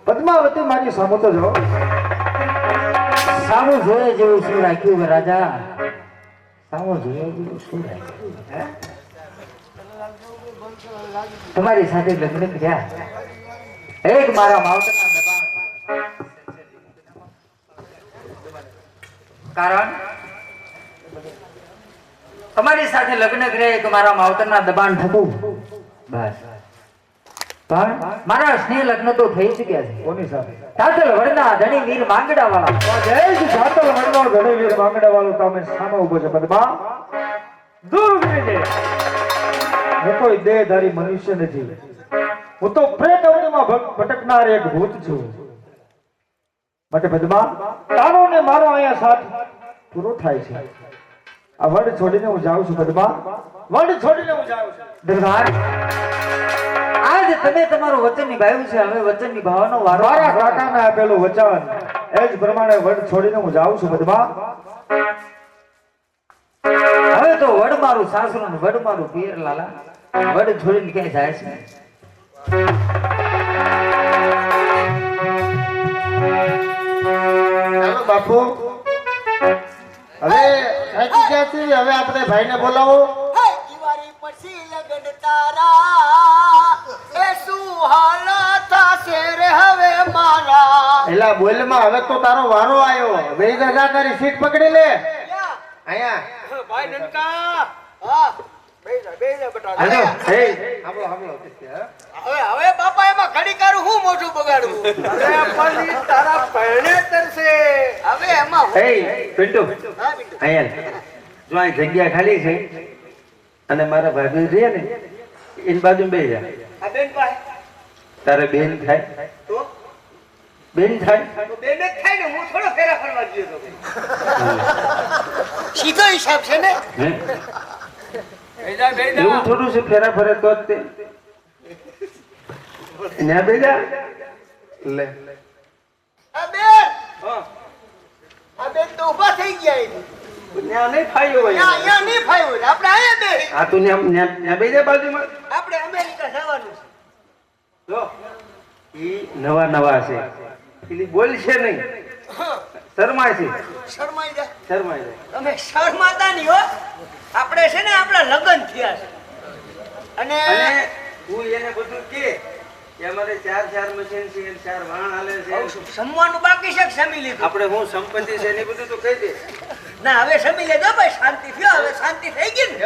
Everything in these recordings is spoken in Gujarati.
પદ્માવતી મારી સામુ તો જો સામું જોયે જેવું શું રાખ્યું હે રાજા? સામું જોયે જેવું શું રાખ્યું? તમારી સાથે લગ્ન કર્યા એક મારા માવતરના દબાણ કારણ તમારી સાથે લગ્ન કર્યા એક મારા માવતરના દબાણ થતું બસ પણ મારા સ્નેહ લગ્ન તો થઈ ચુક્યા છે. કોની સાથે? તાતલ વડના ધણી વીર માંગડા વાળા. જય જાતલ વડનો ઘણી વીર માંગડા વાળો તમે સામે ઉભો છે પદ્મા. દૂર ઉભી હું કોઈ દેહધારી મનુષ્ય નથી. હું તો પ્રેત અવનીમાં ભટકનાર એક ભૂત છું. માટે પદ્મા તારો ને મારો અહીંયા સાથ પૂરો થાય છે. આ વડ છોડીને હું જાઉં છું પદ્મા. વડ છોડીને હું જાઉં છું. દરબાર આજ તમે તમારું વચન નિભાવ્યું છે. હવે વચન નિભાવવાનો વારો મારા કાકાને આપેલું વચન એ જ પ્રમાણે વડ છોડીને હું જાઉં છું પદ્મા. હવે તો વડ મારું સાસુ ને વડ મારું પિયર લાલા. વડ છોડીને ક્યાં જાય છે? ચાલો બાપુ હવે થાકી ગયા છીએ. હવે આપણે ભાઈને બોલાવો. દિવાળી પછી લગન તારા એ શું હાલત થશે રે હવે મારા. એલા બોલમાં હવે તો તારો વારો આવ્યો. વેઈ જા તારી સીટ પકડી લે. અહીંયા ભાઈ નનકા હા બેજા બટા હાલો હે હાંભળો હાંભળો હવે બાપા એમાં ઘડી કરું હું મોઢું બગાડવું. અરે પણ તારા પહેણે તરસે હવે એમાં હે પિન્ટુ હા બિંદુ અહીંયા જો આ જગ્યા ખાલી છે અને મારા ભાભી છે ને એની બાજુ બેસી જા. આ બેન પાસે તારે બેન થાય તો બેન થાય તો બેન જ થાય ને. હું થોડો ફેરા ફરવા ગયો તો સીધો હિસાબ છે ને. હે બેજા એવું થોડું છે ફેરા ફરે તો જ તે ન્યા બેજા લે આ બેન આ બેન તો ઊભા થઈ ગયા એ. ન્યા નહીં ફાયો હોય અહીંયા નહીં ફાયું આપણે અહીંયા બે આ તું ન્યા બેજા બાજુમાં આપણે અમેરિકા જવાનું છે. જો ઈ નવા છે પેલી બોલશે નહીં શરમાય છે શરમાઈ જાય શરમાય છે તમે શરમાતા નહીં હો. આપણે છે ને આપણા લગ્ન થયા છે અને અને તું એને બધું કે અમારે ચાર મશીન છે 4 વાહન હાલે છે જમવાનું બાકી છે કે જમી લીધું? આપણે હું સંપત્તિ છે ને બધું તો કહી દે ના હવે જમી લેજો ભાઈ. શાંતિ થયો હવે. શાંતિ થઈ ગઈ ને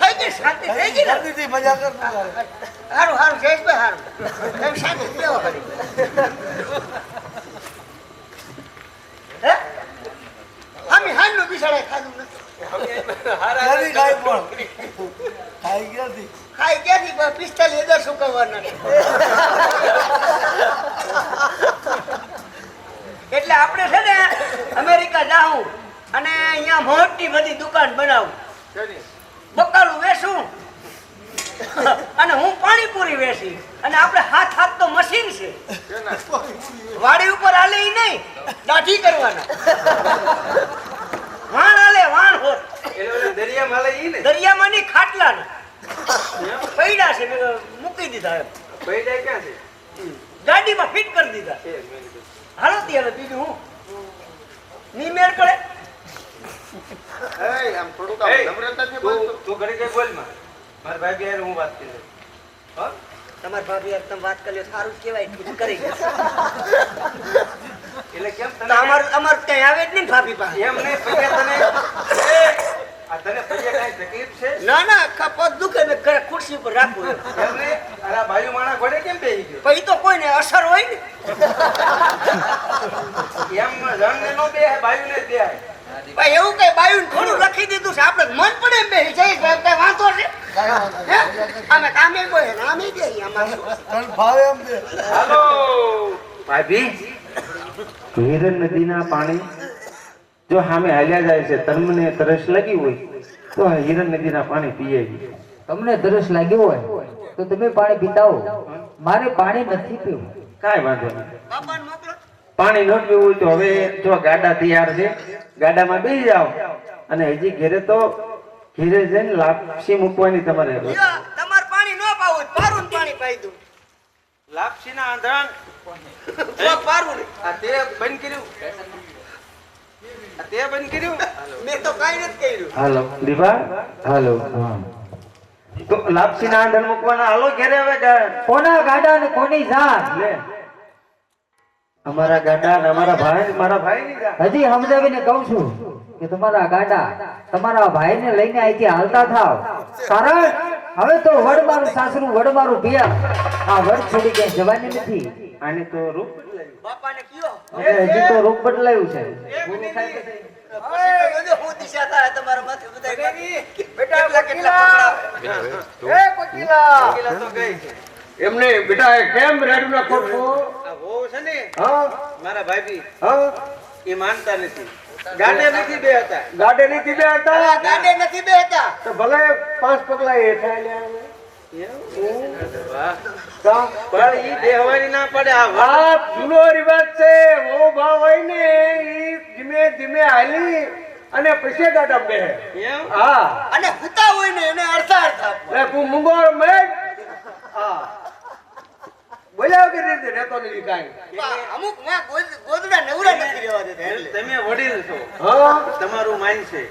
થઈ ગઈ શાંતિ થઈ ગઈ ને. હારું હારું જયેશભાઈ હારું એમ શાંતિ થયો ખરી. હે આમી હાલનું બિસાડાય ખાધું નથી. ખાઈ ક્યાંથી 45 શું કરવાના એટલે આપણે છે ને અમેરિકા જાઉં અને અહીંયા મોટી બધી દુકાન બનાવું. બકાલું વેચું અને હું પાણીપુરી વેચી અને આપણે હાથ તો મશીન છે. વાડી ઉપર હાલે ઈ નહીં દાઢી કરવાના. વાણ હાલે વાણ હોત દરિયામાં હાલે ઈ ને દરિયામાં ની ખાટલા ને પૈડા છે મૂકી દીધા એમ પૈડા ક્યાં છે ગાડીમાં ફિટ કરી દીધા. હાલો ત્યારે બીજું હું નીમેર કરે. આમ થોડુંક આમ નમ્રતાથી બોલ. તું ઘરે જઈ બોલ માં મારા ભાઈ યાર હું વાત કરી હો તમાર ભાભી યાર તમે વાત કરી લો સારું કહેવાય. બધું કરી ગયા એટલે કેમ તો તને અમાર કઈ આવે જ નહીં ને ભાભી પાસે. એમ નહીં પૈયા તને આ તને પૈયા કઈ તકલીફ છે ના ના પગ દુખે ને ઘરે ખુરશી ઉપર રાખવું એમ. એમ નહીં અરે બાયુ માણા ઘોડે કેમ બેહી ગયો પછી તો કોઈને અસર હોય ને. એમ રણને નો બેહે બાયુને જ બેહાય ભાઈ એવું કઈ બાયું થોડું લખી દીધું છે આપણે મન પડે એમ બેસી જઈ કઈ વાંધો છે હે? અમે કામે બોય ને આમે જઈએ અમારે હાલો ભાભી હિરણ નદીના પાણી જો સામે હાલ્યા જાય છે તમને તરસ લાગી હોય તો હિરણ નદીના પાણી પીએ. તમને તરસ લાગ્યો હોય તો તમે પાણી પીતા હો. મારે પાણી નથી પીવું. કાંઈ વાંધો નહીં બાપાને મોકલો. પાણી ન પીવું હોય તો હવે જો ગાડા તૈયાર છે ગાડામાં બેસી જાઓ અને હજી ઘરે જઈને લાપસી મૂકવાની તમારે. તમારે પાણી ન પાવું પારું પાણી પાઈ દઉં. લાપસીના આંધણ કોક પારું ને. આ તે બંધ કર્યું આ તે બંધ કર્યું મેં તો કાંઈ નથી કર્યું. હાલો દીવા હાલો તો લાપસીના આંધણ મૂકવાના હાલો ઘેરે હવે કોના ગાડા ને કોની જાન લે અમારા ગાડા ને અમારા ભાઈ મારા ભાઈ ની જા હજી સમજાવીને કહું છું કે તમારા ગાડા તમારા ભાઈને લઈને અહીંથી હાલતા થાવ. કારણ હવે તો વડ મારું સાસરું વડ મારું પિયર આ વડ છોડી ક્યાંય જવાની નથી. આને તો રૂપ બાપાને કયો એટલે હજી તો રૂપ બદલાયું છે. પછી તો બધું હું દિશા થાય તમારા માથે બધા બેટા કેટલા પકડાવે. એ કોકીલા તો ગઈ એમને બેટા કેમ રેડું નાખો છો? આ વહુ છે ને હા મારા ભાભી હા એ માનતા નથી ગાડે નથી બે હતા ગાડે નીતિ બે હતા ગાડે નથી બેતા. તો ભલે 5 પગલા હેઠા લ્યા વાહ કા? પણ ઈ બેહવાની ના પડે આ વાહ આ જૂનો રિવાજ છે. વો ભાવ હોય ને ઈ ધીમે ધીમે હાલી અને પછી ગાડા બે. એમ હા અને હુતા હોય ને એને અડધા અડધા. લે તું મુંગોળ મેં હા બોલ્યા કે રીતે રહેતો નથી કાંઈ. અમુક માં ગોદડા નવરા નથી રહેવા દેતા એટલે. તમે વડીલ છો હા તમારું માન છે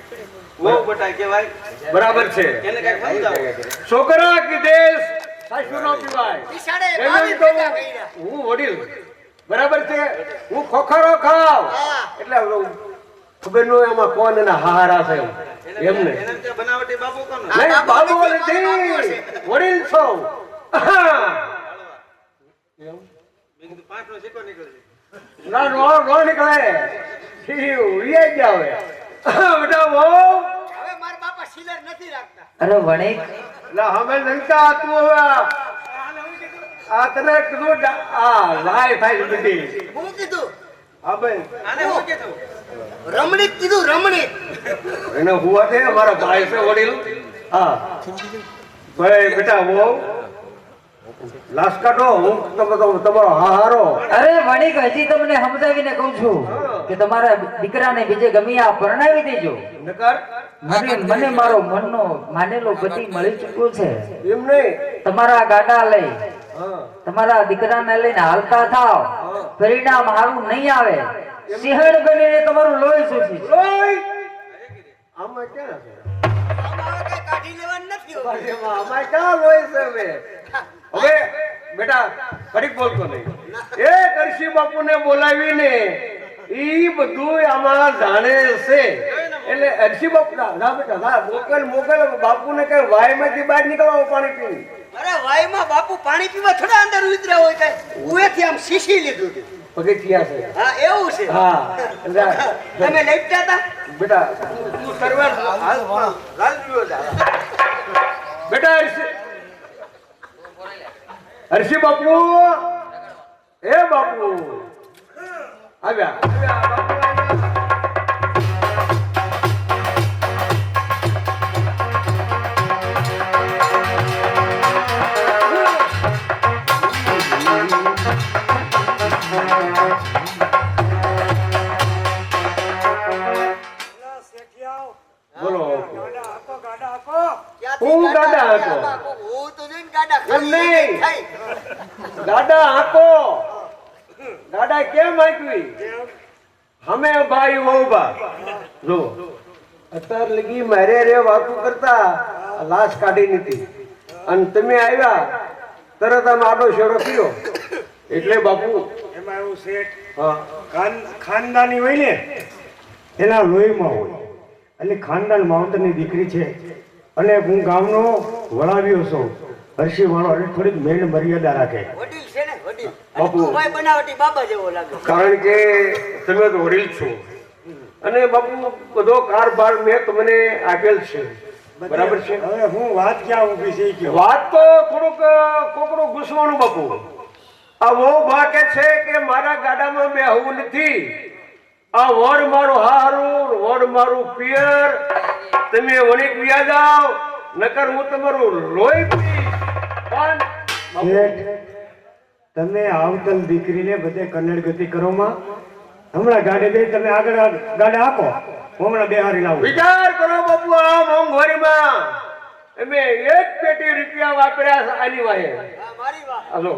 વહુ બટા કહેવાય બરાબર છે. એને કઈ સમજાવો છોકરા કી દેશ સાસુનો પીવાય. ઈશાડે એમ 22 તો ભેગા કર્યા. હું વડીલ બરાબર છે. હું ખોખરો ખાવ હા. એટલે ખબર નો એમાં કોણ એના હારા છે એમને એને તે બનાવટી બાબુ કોણ હા. નહીં બાબુ બાબુ નથી, મારા બાબુ નથી વડીલ છો. બીજું પાંચનો સિક્કો નીકળે ના નો નો નીકળે ઈ ઉડી જાવે બેટા વો હવે મારા બાપા સિલર નથી રાખતા. અરે વણિક લા હમે નંતા તું હવે આ તને કીધું આ લાય થાય બધી હું કીધું હા ભાઈ આને હું કીધું રમણીક કીધું રમણીક. એને હુआ थे हमारा भाई से वडील हाँ भाई बेटा वो लाश काटो હું તમારો હારો અરે વણિક હજી તમને સમજાવીને કહું છું કે તમારા દીકરાને બીજે ગમિયા પરણાવી દેજો. નકર મને મારો મનનો માનેલો પતિ મળી ચૂક્યો છે. એમ નહીં તમારા ગાડા લઈ હા તમારા દીકરાને લઈને હાલતા થાવ. પરિણામ સારું નહીં આવે. સિંહણ બનીને તમારું લોહી શોષીશ. ઓય આમાં ક્યાં છે આમાં હવે કઈ કાઢી લેવાનું નથી હોતું. એમાં આમાં ક્યાં લોહી છે હવે બેટા ફરી બોલતો નહીં એ કરશી બાપુને બોલાવીને ઈ બધું આમાં જાણે છે એટલે અરશી બાપુ ના બેટા ના મોકલ બાપુને કઈ વાયમાંથી બહાર નીકળવા પાણી પીને અરે વાયમાં બાપુ પાણી પીવા થોડા અંદર ઉતર્યા હોય કઈ ઉએથી આમ શીશી લીધું હતું. પગથિયા છે હા એવું છે. હા એટલે તમે લઈપટા હતા બેટા તું સરવાર હાલ જોયો જા બેટા હર્ષી બાપુ એ બાપુ આવ્યા બોલો ક્યાંથી હું ગાડા હતો. આમાં હું તો જોઈને ગાડા એમ ખાલી નહીં. થાય. દાદા આકો દાદા કેમ આંકવી હમે ભાઈ વહુબા જો અત્યાર લગી મારે રે વાતું કરતા લાશ કાઢી નથી અને તમે આવ્યા તરત આમ આડો શેડો પીયો એટલે બાપુ એમાં એવું શેઠ હા ખાનદાની હોય ને એના લોહીમાં હોય એટલે ખાનદાન માવતરની દીકરી છે અને હું ગામનો વડાવ્યો છું હર્ષી વાળો એટલે થોડીક મેળ મર્યાદા રાખે. વડીલ છે ને વડીલ. બાપુ. તું ભાઈ બનાવટી બાબા જેવો લાગે. કારણ કે તમે તો વડીલ છો અને બાપુ બધો કારભાર મેં તમને આપેલ છે બરાબર છે. હવે હું વાત ક્યાં ઊભી છે એ કહો. વાત તો થોડુંક કોકડું ઘૂસવાનું બાપુ આ વહુ ભા કે છે કે મારા ગાડામાં બેહવું નથી આ વડ મારું હારું વડ મારું પિયર તમે વણિક વ્યા જાઓ નકર હું તમારું લોહી પી પણ બાપુ, શેઠ, તમે આવતલ દીકરીને બધે કન્નડ ગતિ કરો માં હમણાં ગાડે બે તમે આગળ ગાડે હાકો હું હમણાં બેહારી લાવું. વિચાર કરો બાપુ આ મોંઘવારીમાં અમે 1 પેટી રૂપિયા વાપર્યા છે આની વાહે હા, મારી વાત. હાલો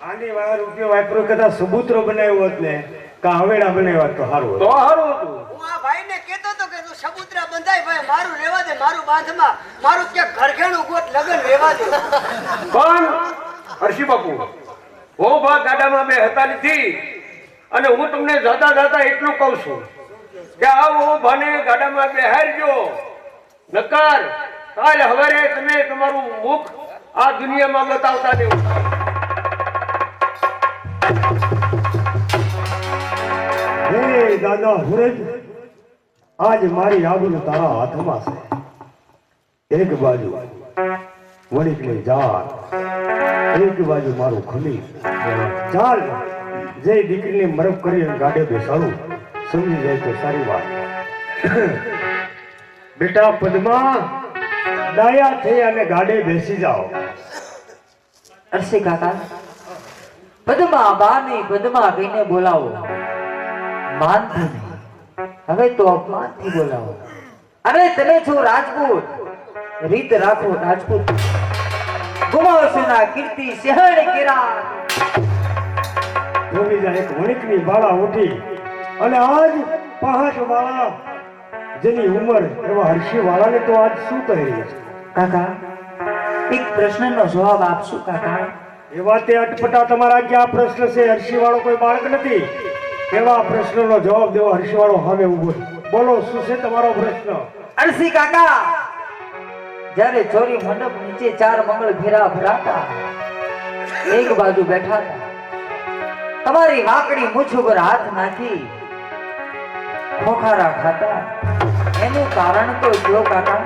આની વાળા રૂપિયો વાપરો કદાચ સબૂતરો બનાવ્યો હોત ને કા હવેડા બનાવ્યા હોત તો સારું તો સારું હતું. હું આ ભાઈને કહેતો હતો કે તું સબૂતરા બંધાય ભાઈ મારું રહેવા દે મારું બાંધમાં મારું ક્યાંક ઘરઘેણું ગોત લગન રહેવા દે પણ હર્ષી બાપુ હો બા ગાડામાં બે હતા નથી અને હું તમને જાતા જાતા એટલું કહું છું કે આવો ભાને ગાડામાં બેહારજો નકર કાલ હવારે તમે તમારું મુખ આ દુનિયામાં બતાવતા દેવું. હે દાદા હુરજ આજ મારી આબરૂ તારા હાથમાં છે. એક બાજુ વણીકની જાન, એક બાજુ મારું ખમીર. ચાલ જે દીકરીને મરફ કરી ગાડે બેસાડું સમજી જાય તો સારી વાત. બેટા પદ્મા ડાયા થઈ અને ગાડે બેસી જાઓ. અરસી કાકા પદ્મા બાની પદ્મા કહીને બોલાવો, માનથી નહીં, હવે તો અપમાનથી બોલાવો. અરે તમે છો રાજપૂત, રીત રાખો રાજપૂત. ગુમાવશો ના કીર્તિ શહેર કેરા. ધોબીજા એક વણિકની બાળા ઉઠી અને આજ 5 વાળા જેની ઉંમર એવા હર્ષી વાળાને તો આજ શું કહી રહી છે? કાકા એક પ્રશ્નનો જવાબ આપશું કાકા. એવા તે અટપટા તમારા કે આ પ્રશ્ન છે હર્ષી વાળો કોઈ બાળક નથી. એવા પ્રશ્નનો જવાબ દેવો હર્ષી વાળો હવે ઉભો છે. બોલો શું છે તમારો પ્રશ્ન? અરસી કાકા જ્યારે ચોરી મંડપ નીચે 4 મંગળ ફેરા ભરાતા એક બાજુ બેઠા હતા, તમારી વાકડી મૂછ ઉપર હાથ નાખી ખોખારા ખાતા, એનું કારણ તો જો કાકા.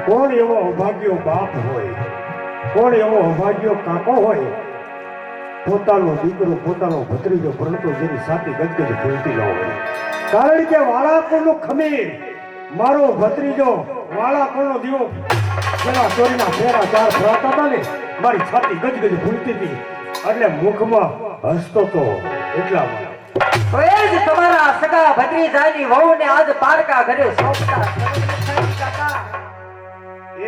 કોણ એવો અભાગ્યો બાપ હોય, કોણ એવો અભાગ્યો કાકો હોય પોતાનો દીકરો પોતાનો ભત્રીજો પરંતુ જેની સાથે ગજગજ ભૂલતી ન હોય. કારણ કે વાળા કોણનું ખમીર મારો ભત્રીજો વાળા કોણનો દીવો પેલા ચોરીના ફેરા 4 ફરાતા હતા ને મારી છાતી ગજગજ ભૂલતી હતી એટલે મુખમાં હસતો તો એટલા માટે. તો એ જ તમારા સગા ભત્રીજાની વહુને આજ પારકા ઘરે સોંપતા કાકા.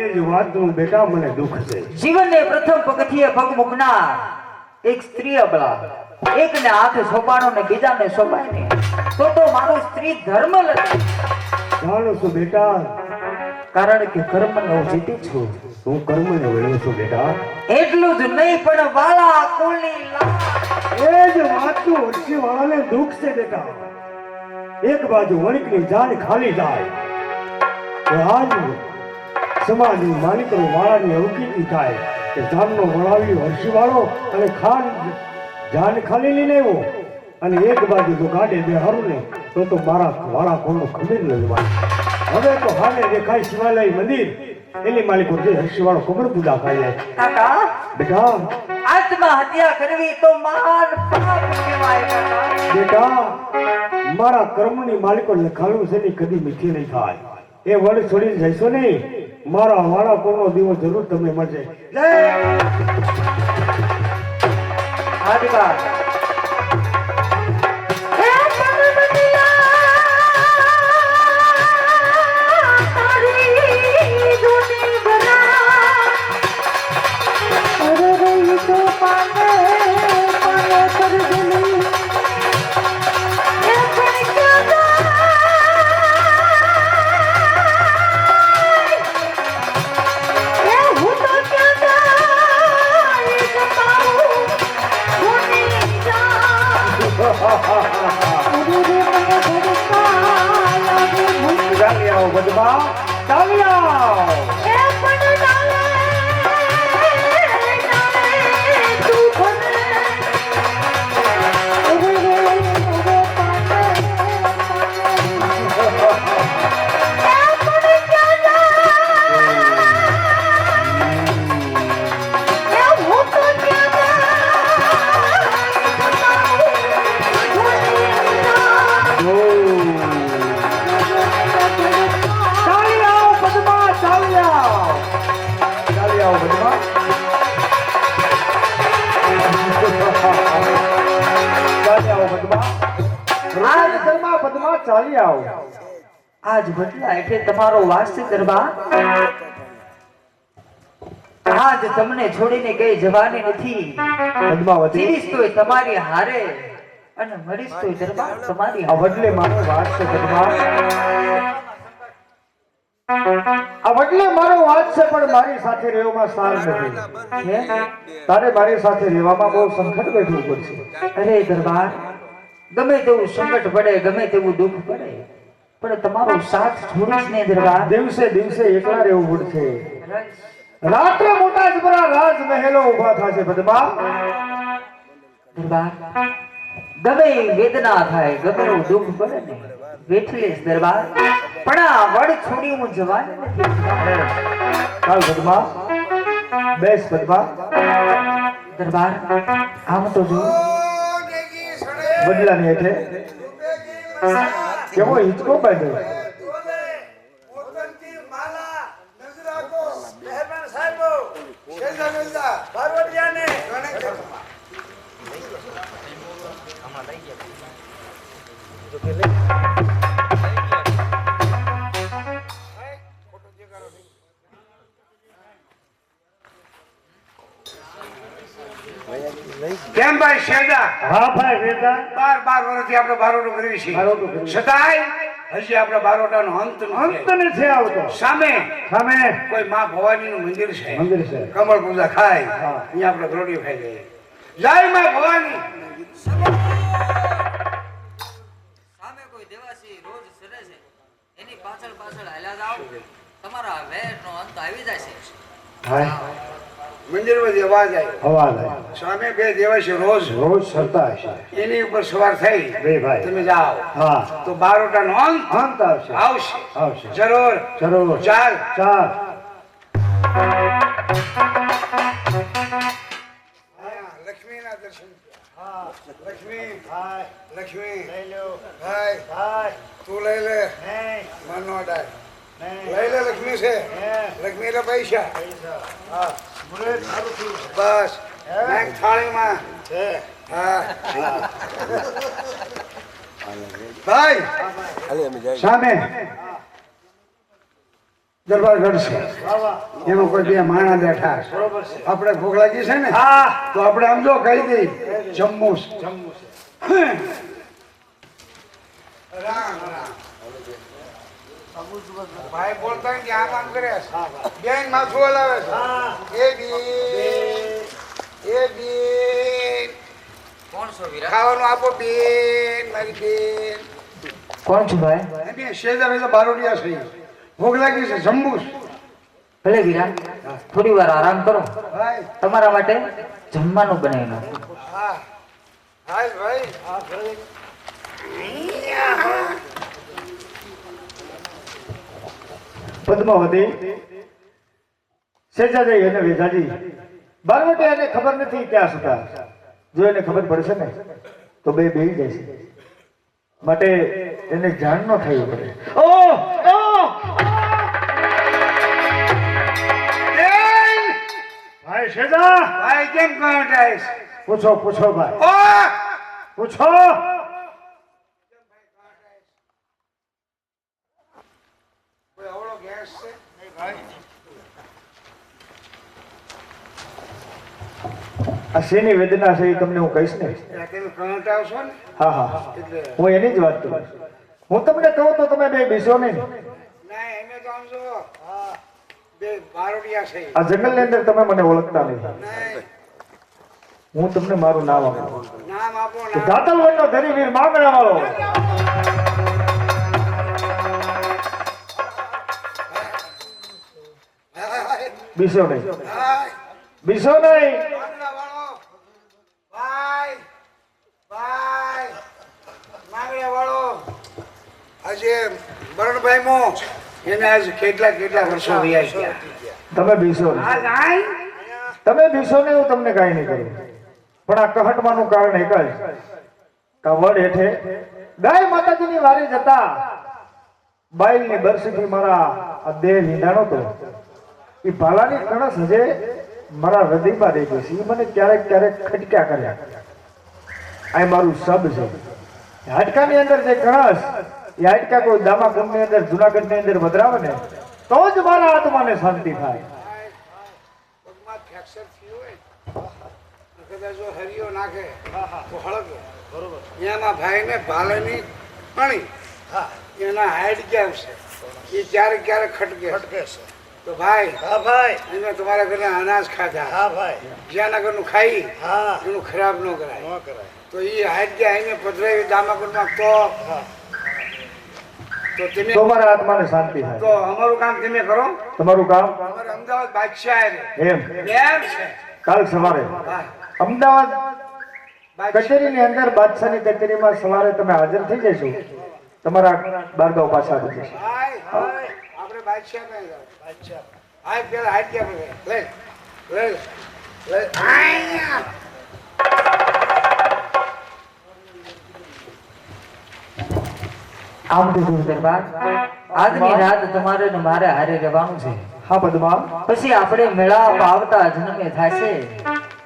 એ જ વાતનું બેટા મને દુઃખ છે. જીવનને પ્રથમ પગથિયે પગ મૂકનાર એક સ્ત્રી અબળા, એકને હાથે સોંપાણો ને બીજાને સોંપાય ને તો મારું સ્ત્રી ધર્મ લડે. જાણું છું બેટા, કારણ કે કર્મનો જીતી છું. હું કર્મને વળ્યો છું બેટા. એટલું જ નહીં પણ વાલા કુળની લાજ. એ જ વાતનું હર્ષી વાળાને દુઃખ છે બેટા. એક બાજુ વણિકની જાન ખાલી જાય તો આજ સમાજની માલિકો વાળાની અવકીર્તિ થાય કે જાનનો વળાવ્યો હર્ષી વાળો અને ખાન જાન ખાલી લઈને આવ્યો અને એક બાજુ જો ગાડે બેહારું ને તો મારા વાળા કોણનું ખમીર લજવાય. હવે તો હાલે દેખાય શિવાલય મંદિર એની માલિકો જે હર્ષી વાળો ખબર પૂજા ખાય કાકા બેટા. આત્મહત્યા કરવી તો મહાન પાપ કહેવાય કાકા. બેટા મારા કર્મની માલિકો લખાણું છે ને કદી મીઠી નહીં થાય. એ વડ છોડીને જઈશો નહીં મારા વાળા કોનો દીવો જરૂર તમને મળશે. જય આદિકાર ચાલી આવો બદબા, ચાલી આવો. ચાલી આવો. આજ બદલા એટલે તમારો વાસ દરબાર. આજ તમને છોડીને કઈ જવાની નથી. પદ્માવતી જીવીશ તોય તમારી હારે અને મરીશ તોય દરબાર તમારી આ હારે. વડલે મારો વાત છે પદ્મા, આ વડલે મારો વાત છે, પણ મારી સાથે રહેવામાં સાર નથી. હે? તારે મારી સાથે રહેવામાં બહુ સંકટ બેઠવું પડશે. અરે દરબાર, ગમે તેવું સંકટ પડે, ગમે તેવું દુઃખ પડે, પણ તમારો સાથ છોડીશ નહીં દરબાર. દિવસે દિવસે એકલા રહેવું પડશે. રાત્રે મોટા જબરા રાજમહેલો ઉભા થશે પદ્મા. દરબાર, ગમે એવી વેદના થાય, ગમે એવું દુઃખ પડે ને, વેઠી લઈશ દરબાર, પણ આ વડ છોડી હું જવાની નથી. ચાલ પદ્મા, બેસ પદ્મા. દરબાર, આમ તો જો વડલાની હેઠે કેવો હિંચકો પાડ્યો. કેમ ભાઈ શેરડા? હા ભાઈ વેદા 12 વર્ષથી આપણે બારોટો કરવી છે, બારોટો કરવી. છતાંય હજી આપણા બારોટાનો અંત અંત નથી. નથી આવતો. સામે સામે કોઈ માં ભવાનીનું મંદિર છે, મંદિર છે. કમળ પૂજા ખાય, હા. અહીંયા આપણે રોટીઓ ખાઈ લઈએ. જય માં ભવાની. સામે કોઈ દેવાસી રોજ સરે છે, એની પાછળ પાછળ હાલ્યા જાઓ, તમારા વેરનો અંત આવી જશે. ભાઈ મંદિરમાંથી અવાજ આવ્યો, અવાજ આવ્યો. સામે બે દેવાશી રોજ રોજ સરતા હશે. એની ઉપર સવાર થઈ, બે ભાઈ. તમે જાઓ હા તો બારોટાનો અંત અંત આવશે. આવશે. આવશે. જરૂર. જરૂર. ચાલ. ચાલ. લક્ષ્મીના દર્શન. લક્ષ્મી, ભાઈ લક્ષ્મી, લઈ લો. ભાઈ ભાઈ તું લઈ લે, નહીં મનનો અડાય. નહીં લઈ લે, લક્ષ્મી છે, લક્ષ્મી એટલે પૈસા. હા મુરત સારું થયું બસ નાખ થાળીમાં. છે. હા ભાઈ સામે દરબાર ગઢ છે, વાહ વાહ. એમાં કોઈ બે માણા બેઠા છે. બરોબર છે. આપણે ભૂખ લાગી છે ને, હા તો આપણે આમ જો કહી દઈ જમ્મુ છે. જમવું છે. રામ રામ. ભાઈ બોલતા હોય કે આમ આમ કરે છે. બેન માથું હલાવે હા છે. એ બેન કોણ છો વીરા? ખાવાનું આપો બેન, મારી બેન. કોણ છો ભાઈ? એમ શેજા વેજા બારોડિયા છે, ભૂખ લાગી છે, જમ્મુ છે. ભલે વીરા, થોડી વાર આરામ કરો, ભાઈ તમારા માટે જમવાનું બનાવી નાખું. હા હાલ ભાઈ. હા ભાઈ પદ્માવતી સેજાજી અને વેજાજી બારવટે એને ખબર નથી ક્યાં સુતા. જો એને ખબર પડશે ને તો બે બેહી જશે, માટે એને જાણ ન થયું પડે. ઓ બેન! ભાઈ શેજા ભાઈ કેમ કાંટાય છે? પૂછો પૂછો ભાઈ ઓ પૂછો. કોઈ અવળો ગેસ છે? આ શેની વેદના છે એ તમને હું કહીશ ને. ત્યાં તમે કાંટાવશો ને હા હા એટલે હું એની જ વાત કરું. હું તમને કહું તો તમે બે બેસો નહીં. ના એમે તો આમ જો બે બારોડિયા છે. આ જંગલની અંદર તમે મને ઓળખતા નહીં. નહીં હું તમને મારું નામ આપું. નામ આપો કે નામ. દાતલવનનો ધરીવીર માંગણા વાળો. બીસો નહીં, ભાઈ બીસો નહીં. માંગડાવાળો. ભાઈ ભાઈ માંગડાવાળો. આજે બરણભાઈ મો એને આજ કેટલા કેટલા વર્ષો રહ્યા છે. તમે બીસો નહીં, આજ આઈ તમે બીસો નહીં. હું તમને કાંઈ નહીં કરું, પણ આ કહટવાનું કારણ એક જ કે આ વડ હેઠે ગાય માતાજીની વારી જતા બાઈલની બરસીથી મારા આ દેહ લીંધાણો તો એ ભાલાની કણસ હજે મારા હૃદયમાં રહી ગઈ છે. એ મને ક્યારેક ક્યારેક ખટક્યા કર્યા. આ મારું શબ છે. હાડકાની અંદર જે કણસ એ હાડકા કોઈ દામા કુંડની અંદર જુનાગઢની અંદર વધરાવે ને તો જ મારા આત્માને શાંતિ થાય. કદાચ જો હરિયો નાખે તો હળગે બરોબર એમાં ભાઈને ભાલેની પાણી એના હાઈડ ક્યાં છે એ ક્યારેક ક્યારેક ખટકે છે તો ભાઈ હા ભાઈ એને તમારા ઘરે અનાજ ખાધા હા ભાઈ જ્યાંના ઘરનું ખાઈ એનું ખરાબ ન કરાય તો એ હાઈડ ક્યાં એને પધરાવી દામાકુંડમાં તો તમે તમારા આત્માને શાંતિ થાય. તો અમારું કામ તમે કરો તમારું કામ અમારે અમદાવાદ બાદશાહ એમ એમ છે કાલ સવારે હા અમદાવાદ બાદશાહ કચેરીની અંદર બાદશાહની કચેરીમાં સવારે તમે હાજર થઈ જશો. તમારા બારગાંવ પાછા થઈ જશે. હાય હાય આપણે બાદશાહ ને બાદશાહ હાય પેલા હાથ ક્યાં પડે લે લે લે આયા આમ તો શું દરબાર આજની રાત તમારે ને મારે હારે રહેવાનું છે. હા પદ્મા, પછી આપણે મેળાપ આવતા જન્મે થશે.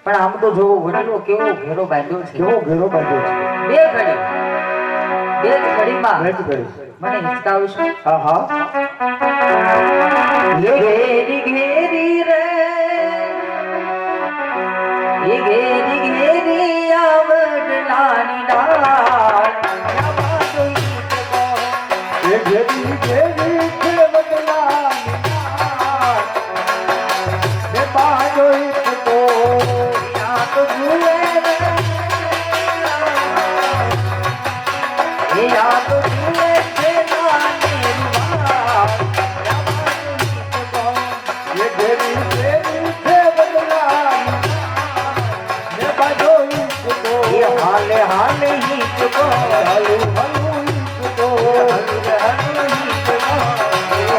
પણ આમ તો જોવો વડીલો કેવો ઘેરો બાંધ્યો છે. કેવો ઘેરો બાંધ્યો છે. બે ઘડી બે જ ઘડીમાં મેચ કરી. મને હિંચકાવશો? હા હા ये घेरी घेरी रे ये घेरी घेरी आवड नानी डाल એ ઘેરી ઘેરી છે બદલાની નાળ. એ બાજો ઈચકો या तो झूले रे ये या तो झूले से नानी रुवाल એ ઘેરી ઘેરી છે બદલાની નાળ. એ બાજો ઈચકો ये हाले हाले ही चुको હલુ હલુ ઈચકો हलू ही चुको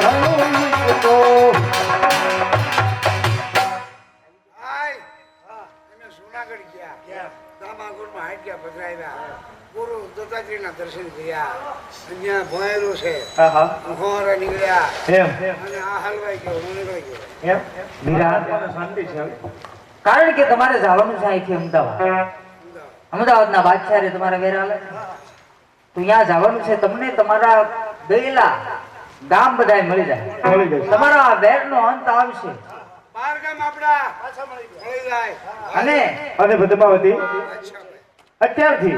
હલુ ઈચકો. હાય અમે જુનાગઢ ગયા દામાકુંડમાં હાથ ગયા પધરાવ્યા ગુરુ દત્તાત્રેયના દર્શન કર્યા અહીંયા ભોંયરું છે હા હા ફોરે નીકળ્યા એમ અને આ હલવાઈ ગયો હું નીકળી ગયો એમ મીરા શાંતિ છે. કારણ કે તમારે જવાનું છે અહીંથી અમદાવાદ. અમદાવાદના બાદશાહે તમારા વેરા લે તો ત્યાં જવાનું છે. તમને તમારા ગયેલા ગામ બધાય મળી જાય. મળી જશે. તમારા વેરનો અંત આવશે. બાર ગામ આપડા પાછા મળી જાય અને અને પદ્માવતી અચ્છા અત્યારથી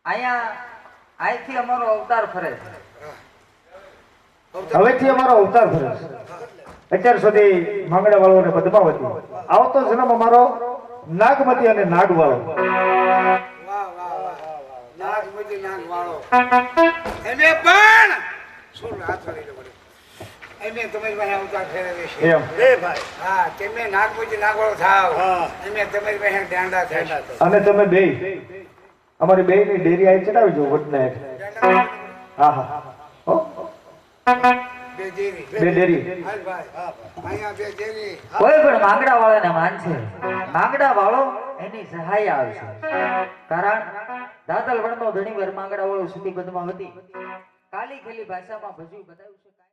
અહીંયા અહીંથી અમારો અવતાર ફરે છે. હવેથી અમારો અવતાર ફરે છે. અત્યાર સુધી માંગડા વાળો અને પદ્માવતી આવતો જન્મ અમારો નાગમતી અને નાગવાળો. વાહ વાહ વાહ નાગમતી નાગ વાળો એમે પણ શું હાથ વાળી લો એમે તમારી પાસે અવતાર ફેરવે છે એમ રે ભાઈ હા તમે નાગમતી નાગ વાળો થાવ એમે તમારી પાસે દાંડા થાય અને તમે બે અમારી બે ની ડેરી આવી ચડાવી જો વટના હેઠ. હા હા હો, બે દેરી બે ડેરી હાલ ભાઈ અહીંયા બે દેરી કોઈ પણ માંગડા વાળાને માનશે. માંગડા વાળો એની સહાય આવશે. કારણ દાદલ વણનો ઘણી વાર માંગડા વાળો સુધી પદ્માવતી કાલી ખેલી ભાષામાં ભજ્યું બતાવ્યું.